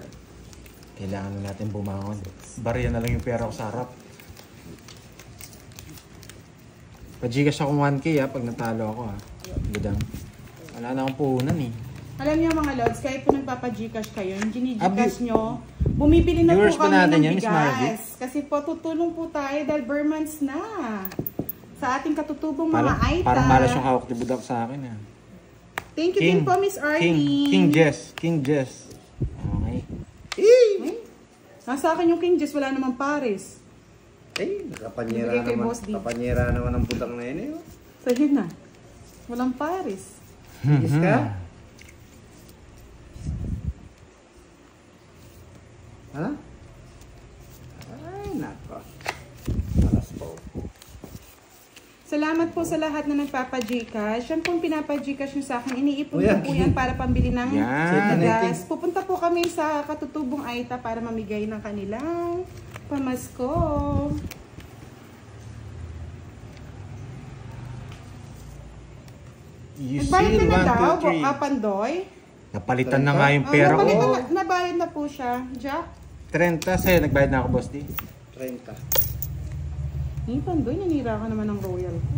Kailangan na natin bumangon. Bariya na lang yung pera ko sa harap. Pa-Gcash ako 1K pag natalo ako Budang. Wala na akong puhunan eh. Alam niyo mga lods, kahit po nagpapa-Gcash kayo, yung gini-Gcash nyo, bumibili na po Viewers pa kami natin ng yan, Miss Margie. bigas. Kasi po tutulong po tayo dahil Burmans na. Sa ating katutubong mga Aita. Parang malas yung hawak ni Budak sa akin. Thank you din po, Miss Arlene. King Jess. Okay. Ay, nasa akin yung King Jess, wala namang Paris. Kapanyera Bigay kay naman. Boss D. Kapanyera naman ang Budak na yun eh. Sa'yo na. Walang Paris. Yes ka? Ha? Ay, nako. Alas po. Salamat po sa lahat na nagpapa-Gcash. Yan pong pinapa-Gcash nyo sa akin. Iniipon Kuya, ko po yan para pambili ng Yan. bigas. Pupunta po kami sa katutubong Aita para mamigay ng kanilang pamasko. You Nagbayad see, na 1, daw, 2, 3. Pandoy. Napalitan na nga yung pera ko. Nabayad na po siya. Jack? 30 sa'yo, nagbayad na ako, Boss D. 30. Hey, Pandoy, nanira ka naman ng royal ko.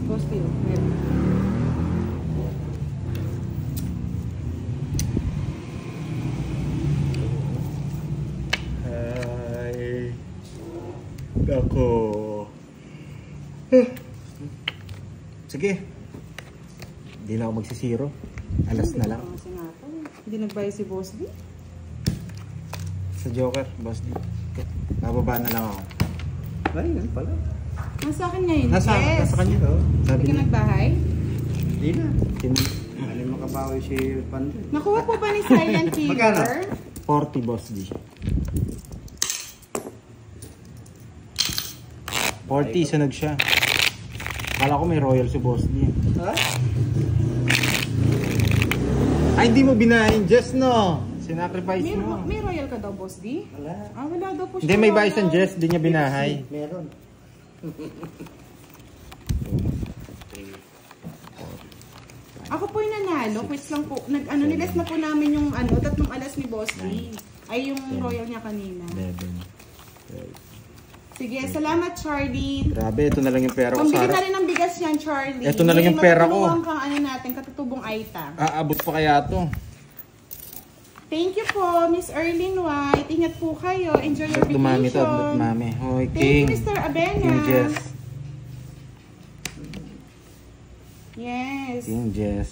Boss D, meron. Ay. Dako. Sige. Hindi na ako magsisiro. Alas na lang. Kasi nga po, hindi nagbayad si Boss D. Sa Joker, Boss D. Bababa na lang ako. Ay, yan pala. Nasa akin ngayon, Nasa kanya. Sabi Hindi ka niya. nagbahay? Hindi na. Tin- Ano yung makabawi si Pandoy? Nakuha po ba ni Silent Magkano? Killer? 40, Boss D. 40, sunod siya. Akala ko may royal si Boss D. Ha? Ay, hindi mo binahin, Jess, no? Sinacrifice mo. May royal ka daw, Boss D? Wala. Ah, wala daw po siya. Hindi, may royal. bison, Jess. Di niya binahay. Meron. Ako po yung nanalo. Quits lang po. Niles na po namin yung 3 alas ni Boss D. Ay, yung royal niya kanina. 11. Sige, salamat, Charlie. Grabe, ito na lang yung pera ko, Pambili na Sarah. rin ng bigas yan, Charlie. Ito na lang yung pera ko. Matutulungan kang natin, katutubong Aita. Aabot pa kaya to? Thank you po, Miss Erlyn White. Ingat po kayo. Enjoy your Dumami to, vacation. dumami. Hoy, Thank King. you, Mr. Abena. King Jess. Yes. King Jess.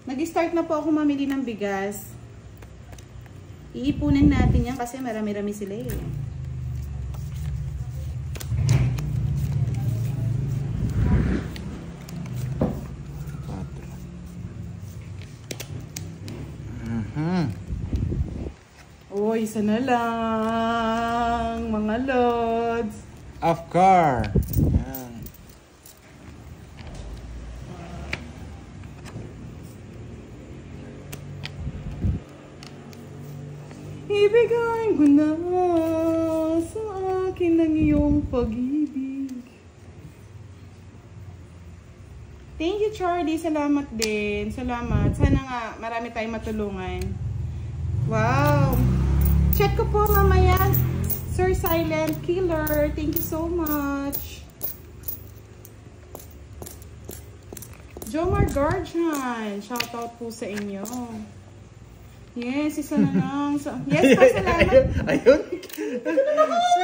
Nag-start na po ako mamili ng bigas. Iipunin natin yan kasi marami-rami sila eh. Uy, isa na lang, mga lods. Of car. Yan. Ibigay mo na sa akin ang iyong pag-ibig. Thank you, Charlie. Salamat din. Salamat. Sana nga marami tayong matulungan. Wow. Check ko po mamaya. Sir Silent Killer. Thank you so much. Jomar Garjan. Shoutout po sa inyo. Yes, isa na lang. Yes po, salamat. Ayun.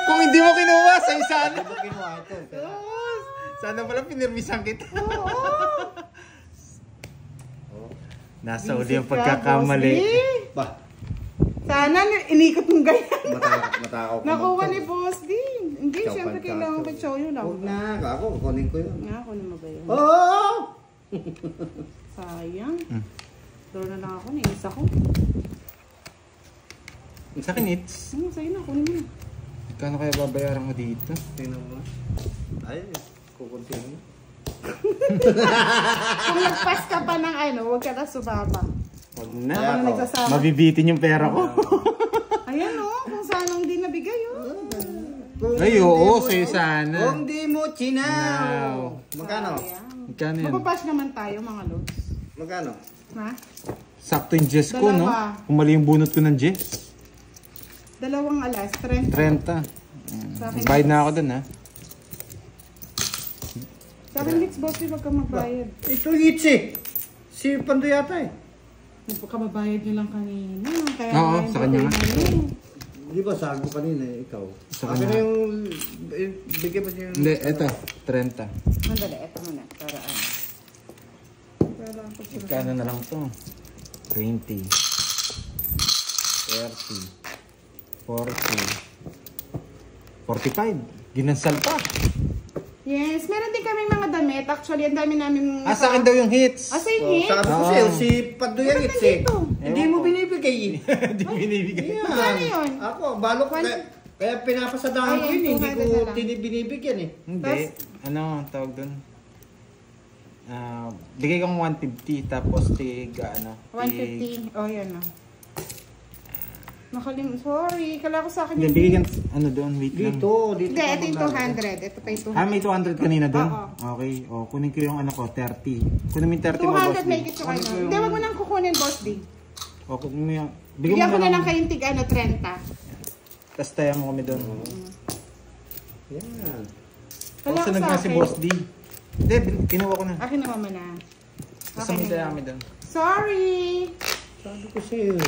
Kung hindi mo kinuha, sa'yo sana. Ano ginawa ito? Sana pala pinirmisan kita. Oo. Nasa uli ang Busy ka, pagkakamali. Boss D. Ba? Sana inikot mong ganyan. Matakaw ko. Nakuha ni Boss D. Hindi, Chow siyempre pan kailangan chow. ko chow yun. Huwag na. Ako, kunin ko yun. Nga, kunin mo ba yun? Oo! Sayang. Draw na lang ako, nainis ako. Sa akin, it's... Sa'yo na, kunin mo na. Kano kaya babayaran mo dito? Tingnan mo. Ay, kukuntin mo. Kung nagpas ka pa ng huwag ka na sumama. Wag na. Kaya ako. Nagsasama. Mabibitin yung pera ko. Ayan kung saan hindi nabigay Ay, oo, sa'yo sana. Kung di mo chinaw. Magkano? Sayang. Magkano yan? Mapapash naman tayo, mga lods. Magkano? Ha? Sakto yung Jess ko, no? Dalawa. Kung mali yung bunot ko ng Jess. 2 alas, 30. 30. Sa akin. Bayad na ako dun, ha? Sa akin, Mix Bossy, wag kang magbayad. Ito hits eh. Si Pandoy yata eh. Nagpakababayad nyo lang kanina. Kaya Oo, sa kanya nga. Di ba sabi ko kanina eh, ikaw. Sa Akin kanya. na yung, bigyan mo siya yung... Hindi, eto. 30. Mandali, eto muna. Para ano. Para ako sila. Magkano na lang to? 20. 30. 40. 45. Ginansal pa. Yes, meron din kaming mga damit. Actually, ang dami namin... Sa akin daw yung hits. Asa yung Oh, hit? sabi ko sa'yo, si Pandoy yan hits eh. nandito? Hindi mo binibigay eh. Hindi binibigay. Yan. Magkano yun? Ako, balo ko. Kaya pinapasadahan ko Ay, yun, hindi 200 ko na lang. binibigyan eh. Hindi. Ano, tawag dun? Bigay kang 150 tapos tig, ano? 150. Oh, yan na. Sorry, kala ko sa akin Hindi, yung... bigay kang, ano doon, wait lang. Dito Hindi, pa ito yung maglalagay. 200. Ito pa yung 200. May 200 kanina doon? Oo. Okay, kunin ko yung ano ko, 30. Kunin mo yung 30 mo, boss 200 may D. kitso kayo. Hindi, wag mo nang kukunin, Boss D. Kunin mo yung, Bigyan ko na lang kayong tig, 30. Tapos tayo mo kami doon. Yan. Wala ko Sunod sa nga si akin. Boss D. Hindi, kinuha ko na. Akin na mama na. Tapos Okay tayo na. kami doon. Sorry! Sabi ko sa'yo.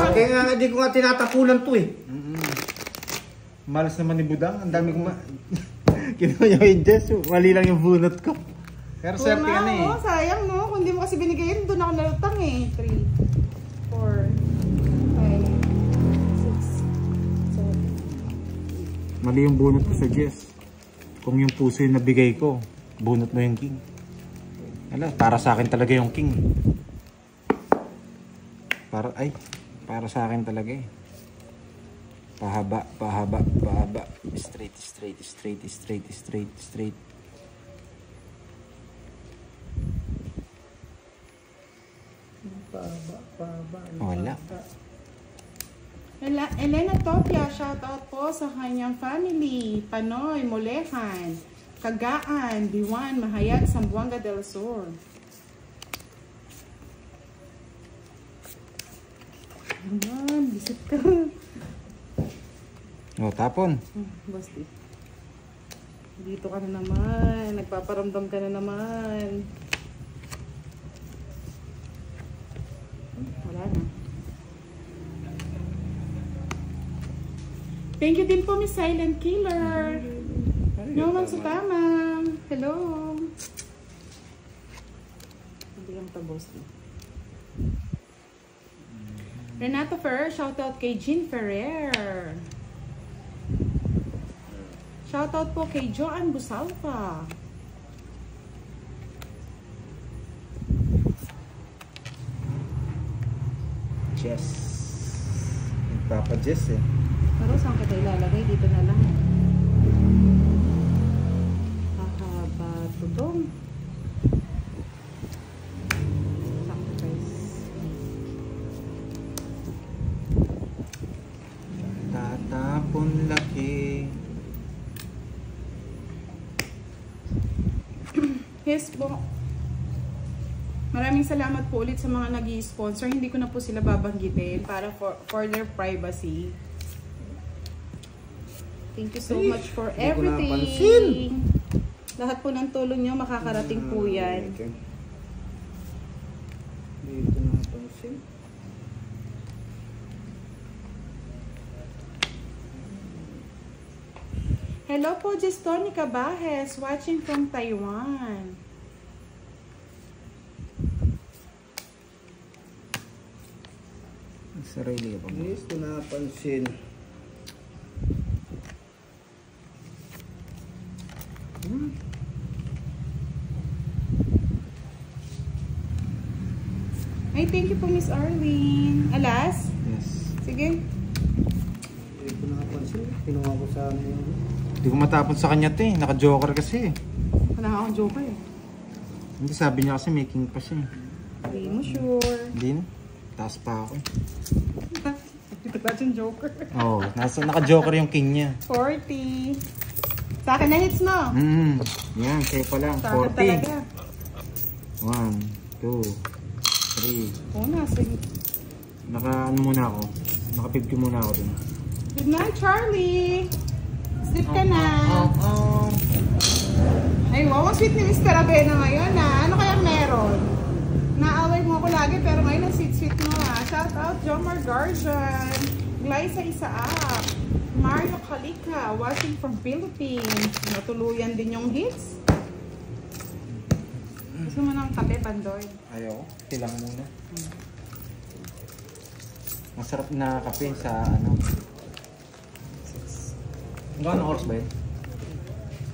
Kaya nga, hindi ko nga tinatapunan to eh. Malas naman ni Budang. Ang dami kong kinuha niya yung Jess. Mali lang yung bunot ko. Pero swerte ka na eh. Oo, sayang no. Kung di mo kasi binigay yun, doon ako nalutang eh. 3, 4, 5, 6, 7. Mali yung bunot ko sa Jess. Kung yung puso yung nabigay ko, bunot mo yung king. Ala, para sa akin talaga yung king. Para sa akin talaga eh. Pahaba. Straight. Wala. Elena Topia, shout out po sa kanyang family. Panoy, Molehan, Kagaan, Diwan, Mahayag, Zamboanga del Sur. Ayan, bisit ka. Tapon. Basti. Dito ka na naman. Nagpaparamdam ka na naman. Wala na. Thank you din po, Miss Silent Killer. No man sa tama. Hello. Hindi lang tabos. Renato Ferrer, shoutout kay Jean Ferrer. Shoutout po kay Joanne Busalfa. Jess. Papa Jess eh. Pero saan kita ilalagay? Dito na lang. Hahaba tutong. Sacrifice. Tatapon laki. Yes po. Maraming salamat po ulit sa mga nag-i-sponsor. Hindi ko na po sila babanggitin para for their privacy. Thank you so much for everything. Lahat po ng tulong nyo makakarating po yan. Dito na pansin. Hello po, Jestonica Bajes, watching from Taiwan. Sarili ka pa mo. Dito na pansin. Ay, thank you po, Miss Arlene. Alas? Yes. Sige. Dito na pansin. Kinuha ko sa ano yun. Hindi ko matapon sa kanya to eh. Naka-joker kasi eh. Wala akong joker eh. Hindi, sabi niya kasi making pa siya eh. Hindi mo sure. Hindi na. Taas pa ako eh. Ito ba yung joker? Oo. Naka-joker yung king niya. 40. Sa akin na hits mo. Yan, sa'yo pa lang. Sa akin talaga. 40. 1, 2, 3. Oo na, sige. Naka-ano muna ako. Naka-50 muna ako dun. Good night, Charlie. Sleep ka na. Oh. Ay, wow, ang sweet ni Mr. Abena ngayon Ano kaya meron? Naaway mo ako lagi pero ngayon ang sweet-sweet mo Shout out Jomar Garjan, Glyza Isaac, Mario Kalika, watching from Philippines. Natuluyan din yung hits. Gusto mo ng kape, Pandoy? Ayaw, tilang muna. Masarap na kape sa ano. Gano'ng oras ba yun?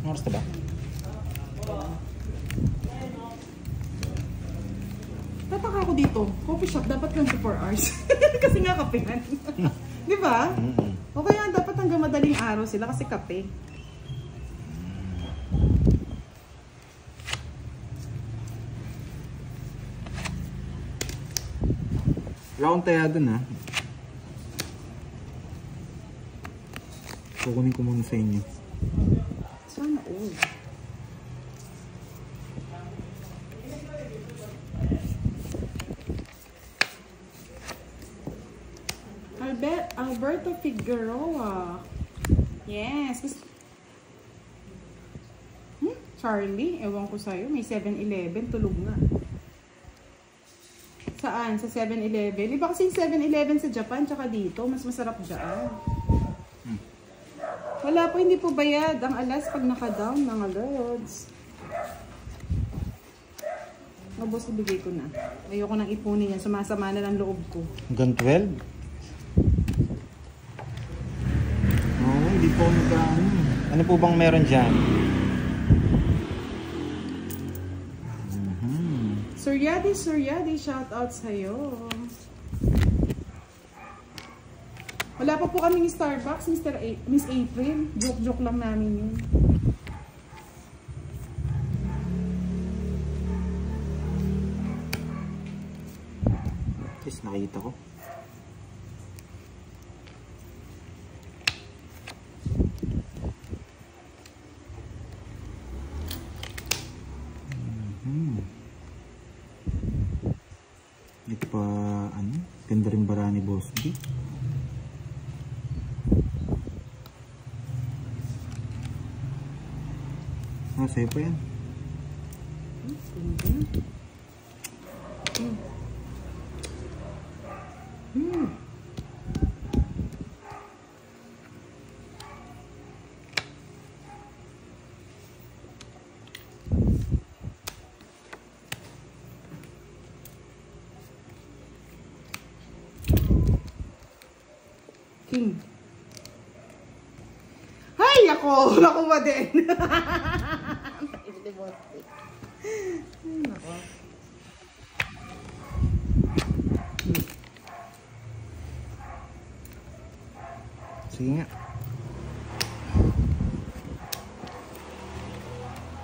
Anong oras na ba? Tataka ako dito. Coffee shop, dapat 24 hours. Kasi nga kapehan. Di ba? O kaya dapat hanggang madaling araw sila kasi kape. Wala akong taya dun ha. Kukunin ko muna sa inyo. Sana all. Alberto Figueroa. Yes. Charlie, ewan ko sa'yo. May 7-Eleven, tulog na. Saan? Sa 7-Eleven? Iba kasi yung 7-Eleven sa Japan, tsaka dito. Mas masarap dyan. Wala po, hindi po bayad ang alas pag naka-down, mga lords. Boss, ibigay ko na. Ayoko nang ipunin yan. Sumasama na ng loob ko. Hanggang 12? Oo, hindi po nag-ano. Ano po bang meron dyan? Suryadi, shout out sa'yo. Wala pa po kaming Starbucks, Miss April. Joke lang namin yun. Yes, nakita ko. Ito pa, ano? Ganda rin bara ni Boss B. Sa'yo pa yan. King. Hay! Ako ba din? Sige nga.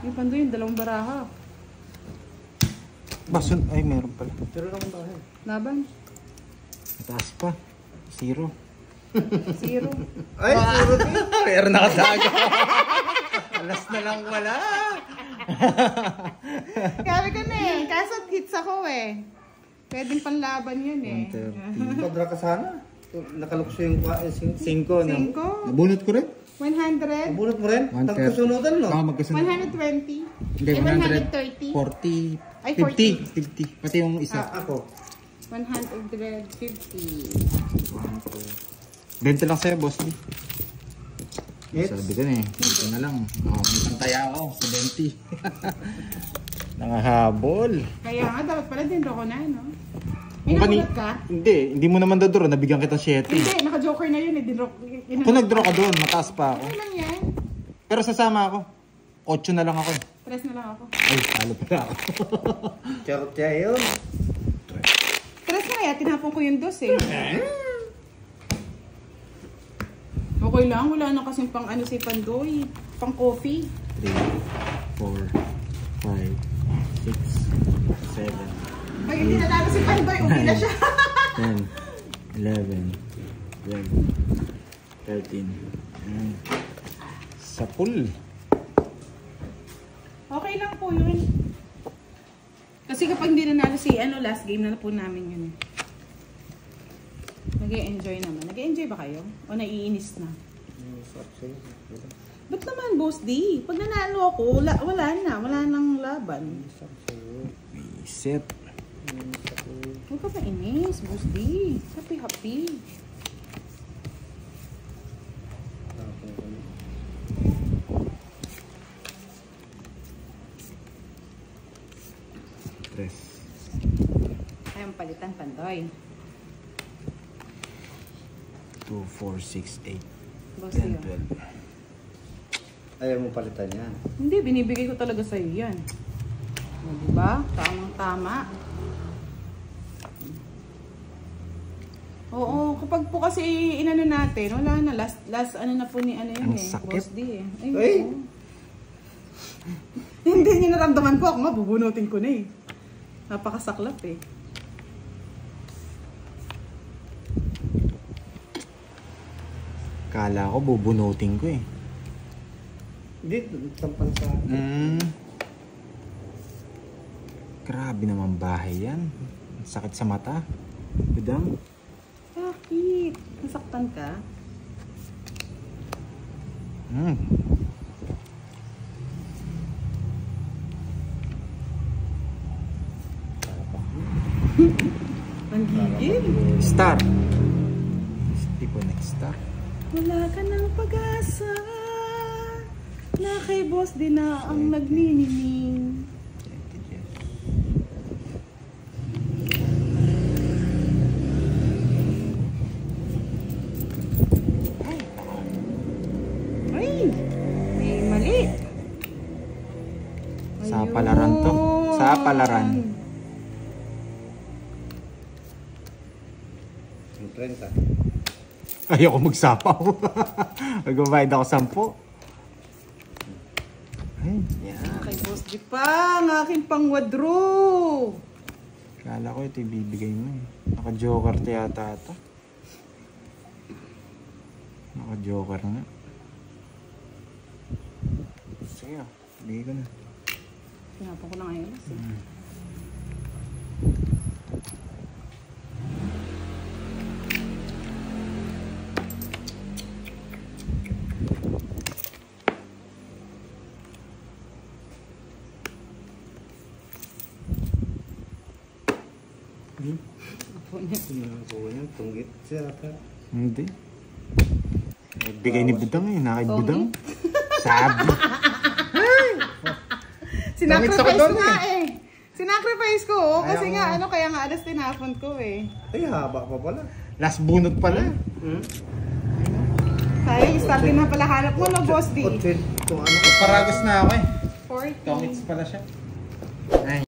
Yung pando yung dalawang baraha. Basun, ay meron pala. Pero naman tayo. Laban. Mataas pa. 0. 0. Ay, puro din. Pero nakadaga. Alas na lang wala. Sabi ko na eh. Kaso hits ako eh. Pwedeng panlaban yun eh. 130. Padra ka sana. Nakalukso yung 5. 5 na. 5. Nabunot ko rin. 100. Nabunot mo rin? 130. Tagkasunutan, no? Magkasunod. 120. Hindi, Ay, 140. 130. Ay, 50. Pati yung isa. Ako. 150. 20 lang sa'yo, boss. Yes. Sabi ko na eh. Ito na lang. May pantaya ako. 70. Nangahabol. Kaya nga, dapat pala din ko na, no? May nakulat ka? Hindi mo naman daduro. Nabigyan kita 7. Hindi, naka-joker na yun eh. Kung nag-draw ka doon, mataas pa ako. Ano lang yan? Pero sasama ako. 8 na lang ako. 3 na lang ako. Ay, talo pala ako. Charot siya yun. 3 na kaya, tinapon ko yung 2 eh. Okay lang, wala na kasing pang ano si Pandoy. Pang coffee. 3, 4, 5, 6, 7. Pag hindi natalo si Pandoy, okay na siya. 10, 11, 12, 13. Ayan. Sa pool. Okay lang po yun. Kasi kapag hindi nanalo si last game na po namin yun eh. Nag-e-enjoy naman. Nag-e-enjoy ba kayo? O naiinis na? Ba't naman, Boss D? Pag nanalo ako, wala nang laban. Reset. Huwag ka mainis, Boss D. Happy. Tres. Ayaw palitan, Pandoy. 2, 4, 6, 8, Boss 10, D. 12. Ayaw mo palitan yan. Hindi, binibigay ko talaga sa'yo yan. O, diba? Tamang-tama. Oo, kapag po kasi inano natin, wala na. Last ano na po ni ano yun Ang sakit. Boss D eh. Ay, Ay! oo. Hindi niya naramdaman ko. Ako nga, bubunutin ko na eh. Napakasaklap eh. Kala ko bubunutin ko eh. Hindi, tampan sa akin. Grabe naman bahay yan. Ang sakit sa mata. Budang. Bakit? Nasaktan ka? Ang gigil. Star. Hindi po nag-star. Wala ka ng pag-asa na kay Boss din na ang nagninining. Ay! May mali. Sa palaran to. Sa palaran. Yung 30. Ayoko magsapaw. Magbabayad ako 10. Ay, yan. Kay Boss di pa, ang aking pang-wadro. Kala ko ito ibibigay mo eh. Naka-joker to yata ito. Naka-joker nga. Sige, bigay ko na. Sinapon ko na ngayon. Tunggit siya ka. Hindi. Bigay ni Budang eh. Nakay Budang. Sabi. Sinacrifice doon ko nga eh. Sinacrifice ko oh, kasi Ayaw nga mo. ano kaya nga alas tinapon ko eh. Ay, haba pa pala. Last bunot pala. Sayang, start din na pala hanap mo no, Boss D. Kung ano Paragos na ako eh. 40. Tongits pala siya. Ay.